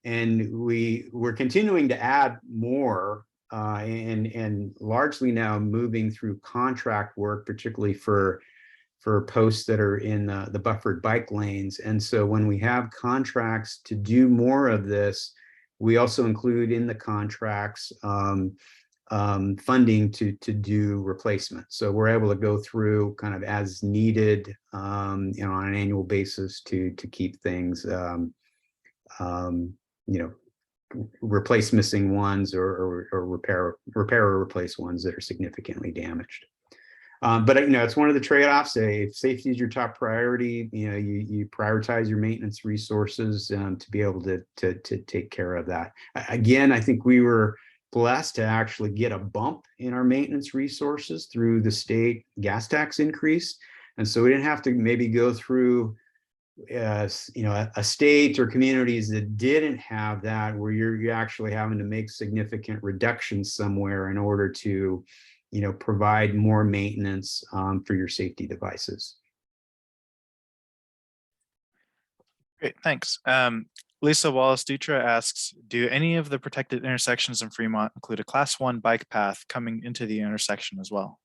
And we're continuing to add more and largely now moving through contract work, particularly for posts that are in the buffered bike lanes. And so when we have contracts to do more of this, we also include in the contracts funding to do replacement. So we're able to go through kind of as needed, on an annual basis to keep things, replace missing ones or repair or replace ones that are significantly damaged. But it's one of the trade-offs. If safety is your top priority, you prioritize your maintenance resources to be able to take care of that. Again, I think we were blessed to actually get a bump in our maintenance resources through the state gas tax increase, and so we didn't have to maybe go through a state or communities that didn't have that, where you're actually having to make significant reductions somewhere in order to provide more maintenance for your safety devices. Great, thanks. Lisa Wallace-Dutra asks, do any of the protected intersections in Fremont include a Class 1 bike path coming into the intersection as well?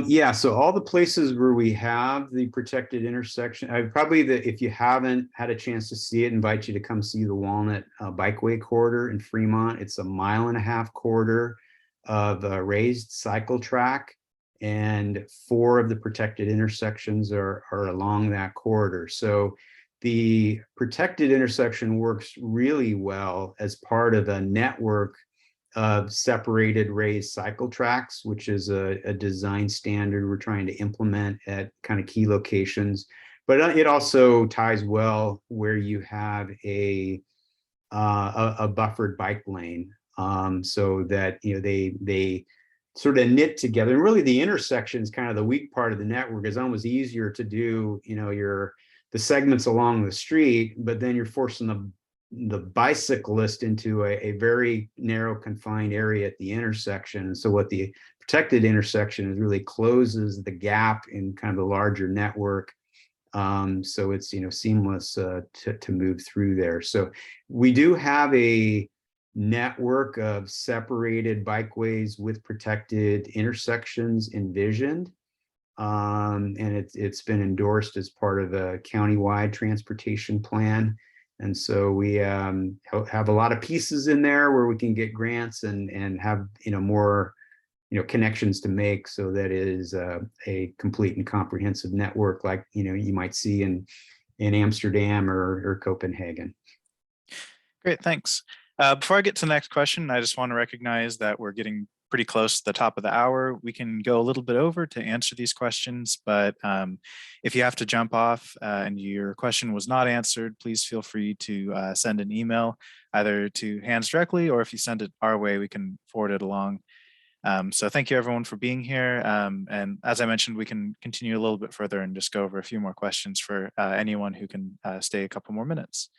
Yeah, so all the places where we have the protected intersection, if you haven't had a chance to see it, invite you to come see the Walnut Bikeway corridor in Fremont. It's a 1.5 mile corridor of raised cycle track, and 4 of the protected intersections are along that corridor. So the protected intersection works really well as part of a network of separated raised cycle tracks, which is a design standard we're trying to implement at kind of key locations. But it also ties well where you have a buffered bike lane, so that they sort of knit together. And really, the intersection is kind of the weak part of the network. It's almost easier to do the segments along the street, but then you're forcing the bicyclist into a very narrow confined area at the intersection. So what the protected intersection is really closes the gap in kind of the larger network. So it's seamless to move through there. So we do have a network of separated bikeways with protected intersections envisioned. And it's been endorsed as part of a countywide transportation plan. And so we have a lot of pieces in there where we can get grants and have more connections to make, so that it is a complete and comprehensive network like you might see in Amsterdam or Copenhagen. Great, thanks. Before I get to the next question, I just want to recognize that we're getting pretty close to the top of the hour. We can go a little bit over to answer these questions, but if you have to jump off and your question was not answered, please feel free to send an email either to Hans directly, or if you send it our way, we can forward it along. So thank you everyone for being here. And as I mentioned, we can continue a little bit further and just go over a few more questions for anyone who can stay a couple more minutes.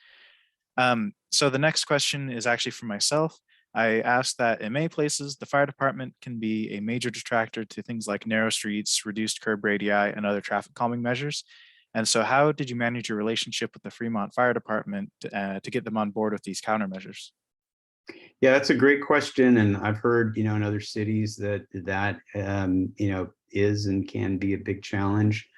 So the next question is actually for myself. I asked that in many places, the fire department can be a major detractor to things like narrow streets, reduced curb radii, and other traffic calming measures. And so how did you manage your relationship with the Fremont Fire Department to get them on board with these countermeasures? Yeah, that's a great question. And I've heard, in other cities that is and can be a big challenge.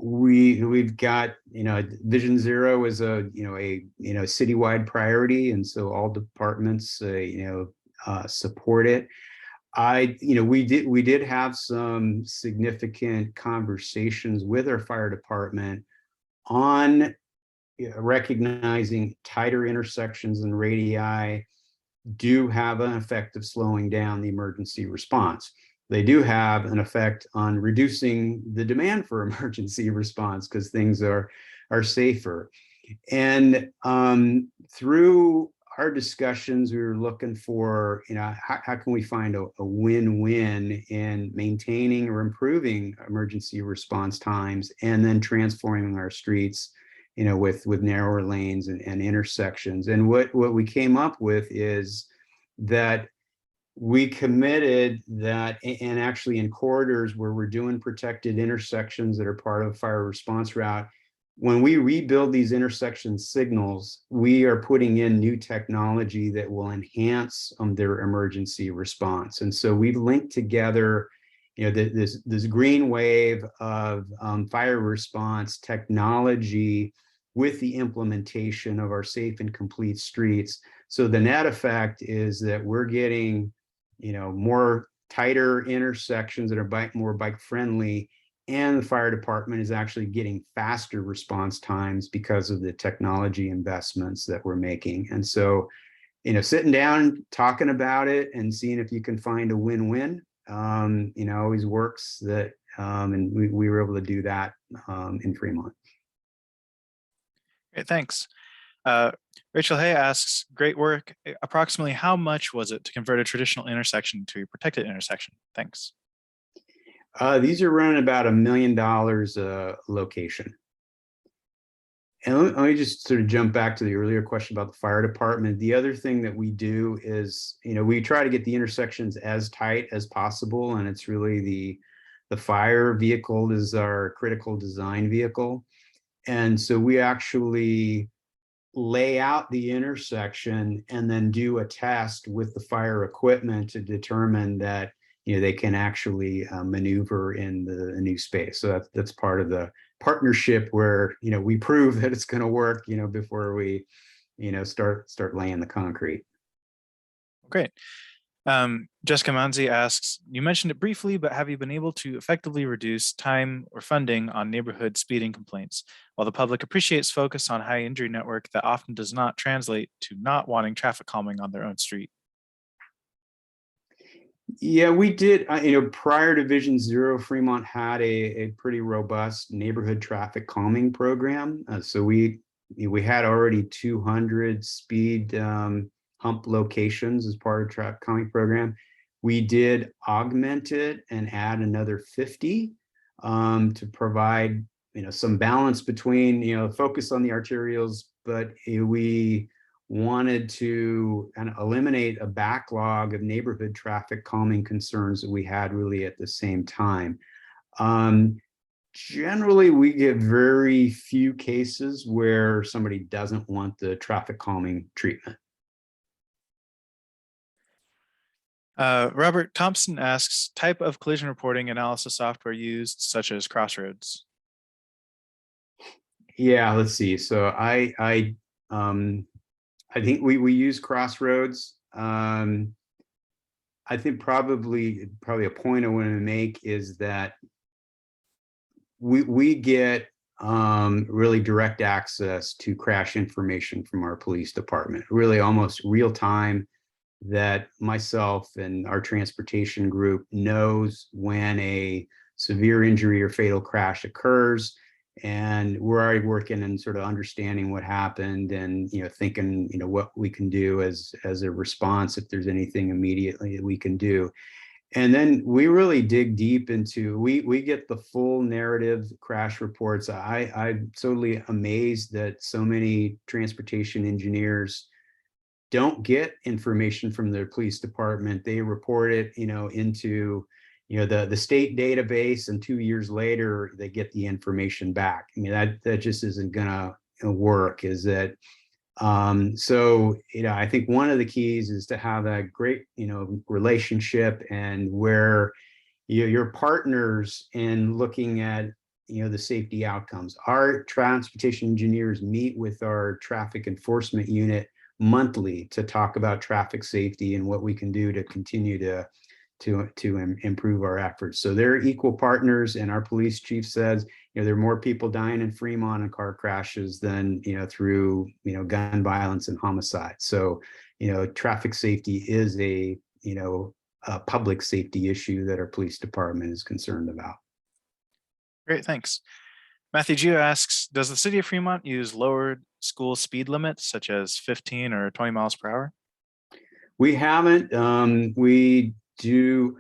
We've got, Vision Zero is a citywide priority. And so all departments, support it. We did have some significant conversations with our fire department on recognizing tighter intersections and radii do have an effect of slowing down the emergency response. They do have an effect on reducing the demand for emergency response because things are safer. And through our discussions, we were looking for, how can we find a win-win in maintaining or improving emergency response times and then transforming our streets, with narrower lanes and intersections. And what we came up with is that we committed that, and actually in corridors where we're doing protected intersections that are part of fire response route, when we rebuild these intersection signals, we are putting in new technology that will enhance their emergency response. And so we've linked together, this green wave of fire response technology with the implementation of our safe and complete streets. So the net effect is that we're getting, more tighter intersections that are more bike friendly, and the fire department is actually getting faster response times because of the technology investments that we're making. And so, sitting down, talking about it and seeing if you can find a win-win, always works. That and we were able to do that in Fremont. Great, thanks. Rachel Hay asks, great work. Approximately how much was it to convert a traditional intersection to a protected intersection? Thanks. These are running about $1 million a location. And let me just sort of jump back to the earlier question about the fire department. The other thing that we do is, we try to get the intersections as tight as possible, and it's really the fire vehicle is our critical design vehicle. And so we actually lay out the intersection and then do a test with the fire equipment to determine that they can actually maneuver in the new space. So that's part of the partnership where we prove that it's going to work before we start laying the concrete. Great. Jessica Manzi asks, you mentioned it briefly, but have you been able to effectively reduce time or funding on neighborhood speeding complaints? While the public appreciates focus on high injury network, that often does not translate to not wanting traffic calming on their own street. Yeah, we did. Prior to Vision Zero, Fremont had a pretty robust neighborhood traffic calming program. So we had already 200 speed hump locations as part of traffic calming program. We did augment it and add another 50 to provide some balance between focus on the arterials, but we wanted to kind of eliminate a backlog of neighborhood traffic calming concerns that we had really at the same time. Generally, we get very few cases where somebody doesn't want the traffic calming treatment. Robert Thompson asks, type of collision reporting analysis software used, such as Crossroads? Yeah, let's see. So I think we use Crossroads. I think probably a point I want to make is that we get really direct access to crash information from our police department, really almost real time, that myself and our transportation group knows when a severe injury or fatal crash occurs. And we're already working and sort of understanding what happened and, thinking, what we can do as a response, if there's anything immediately that we can do. And then we really dig deep into, we get the full narrative crash reports. I'm totally amazed that so many transportation engineers don't get information from their police department. They report it, into the state database, and 2 years later they get the information back. I mean, that just isn't gonna work. Is that so I think one of the keys is to have a great relationship, and where your partners in looking at the safety outcomes. Our transportation engineers meet with our traffic enforcement unit monthly to talk about traffic safety and what we can do to continue to improve our efforts. So they're equal partners, and our police chief says, there are more people dying in Fremont in car crashes than through gun violence and homicide. So traffic safety is a public safety issue that our police department is concerned about. Great, thanks. Matthew Gio asks, does the city of Fremont use lowered school speed limits such as 15 or 20 miles per hour? We haven't. We do,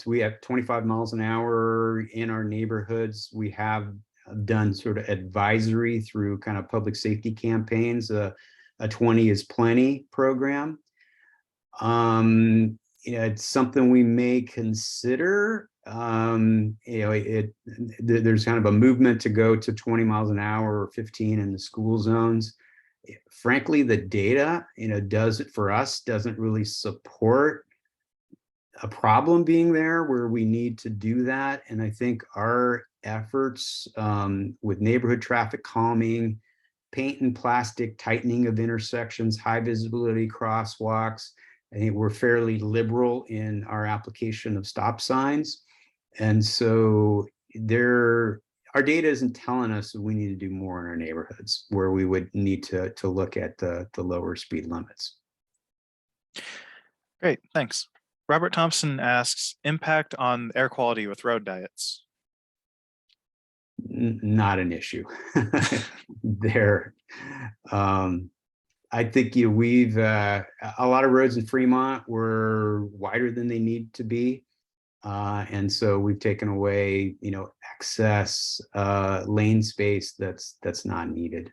we have 25 miles an hour in our neighborhoods. We have done sort of advisory through kind of public safety campaigns, a 20 is plenty program. it's something we may consider. There's kind of a movement to go to 20 miles an hour or 15 in the school zones. Frankly, the data, does it for us, doesn't really support a problem being there where we need to do that. And I think our efforts with neighborhood traffic calming, paint and plastic tightening of intersections, high visibility crosswalks, I think we're fairly liberal in our application of stop signs. And so our data isn't telling us that we need to do more in our neighborhoods where we would need to look at the lower speed limits. Great, thanks. Robert Thompson asks, impact on air quality with road diets. Not an issue there. I think we've a lot of roads in Fremont were wider than they need to be. And so we've taken away, excess lane space that's not needed.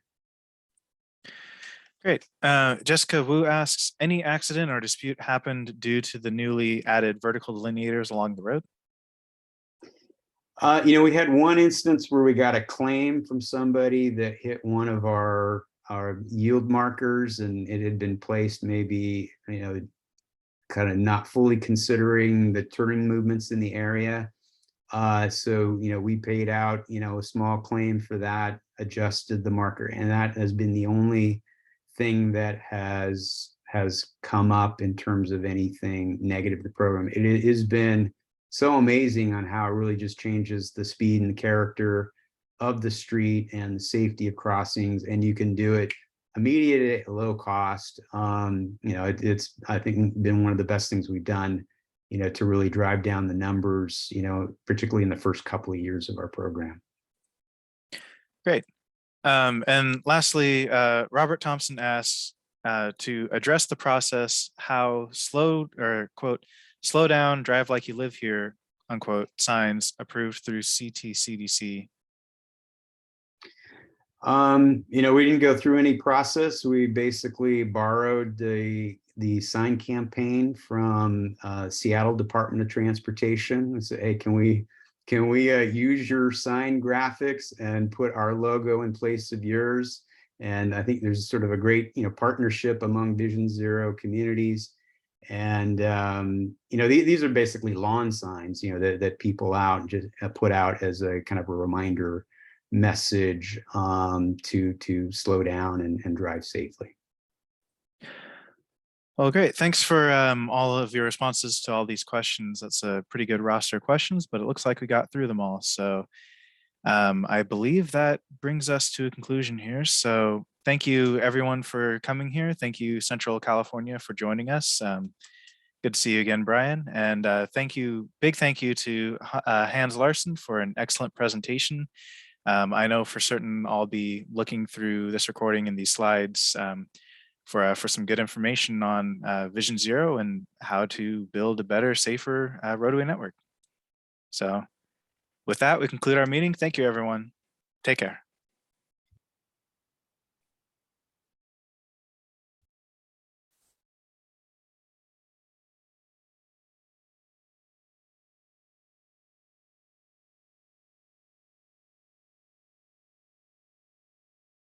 Great. Jessica Wu asks, any accident or dispute happened due to the newly added vertical delineators along the road? We had one instance where we got a claim from somebody that hit one of our yield markers, and it had been placed maybe, kind of not fully considering the turning movements in the area. So, we paid out, a small claim for that, adjusted the marker, and that has been the only thing that has come up in terms of anything negative to the program. It has been so amazing on how it really just changes the speed and the character of the street and the safety of crossings, and you can do it immediate at low cost. It's, I think, been one of the best things we've done, to really drive down the numbers, particularly in the first couple of years of our program. Great. And lastly, Robert Thompson asks, to address the process, how quote, slow down, drive like you live here, unquote, signs approved through CTCDC. We didn't go through any process. We basically borrowed the sign campaign from Seattle Department of Transportation. We said, hey, can we use your sign graphics and put our logo in place of yours? And I think there's sort of a great, partnership among Vision Zero communities. And, these are basically lawn signs, that people out just put out as a kind of a reminder message to slow down and drive safely. Well, great. Thanks for all of your responses to all these questions. That's a pretty good roster of questions, but it looks like we got through them all. So I believe that brings us to a conclusion here. So thank you everyone for coming here. Thank you Central California for joining us. Good to see you again, Brian. And big thank you to Hans Larsen for an excellent presentation. I know for certain I'll be looking through this recording and these slides for some good information on Vision Zero and how to build a better, safer roadway network. So with that, we conclude our meeting. Thank you, everyone. Take care.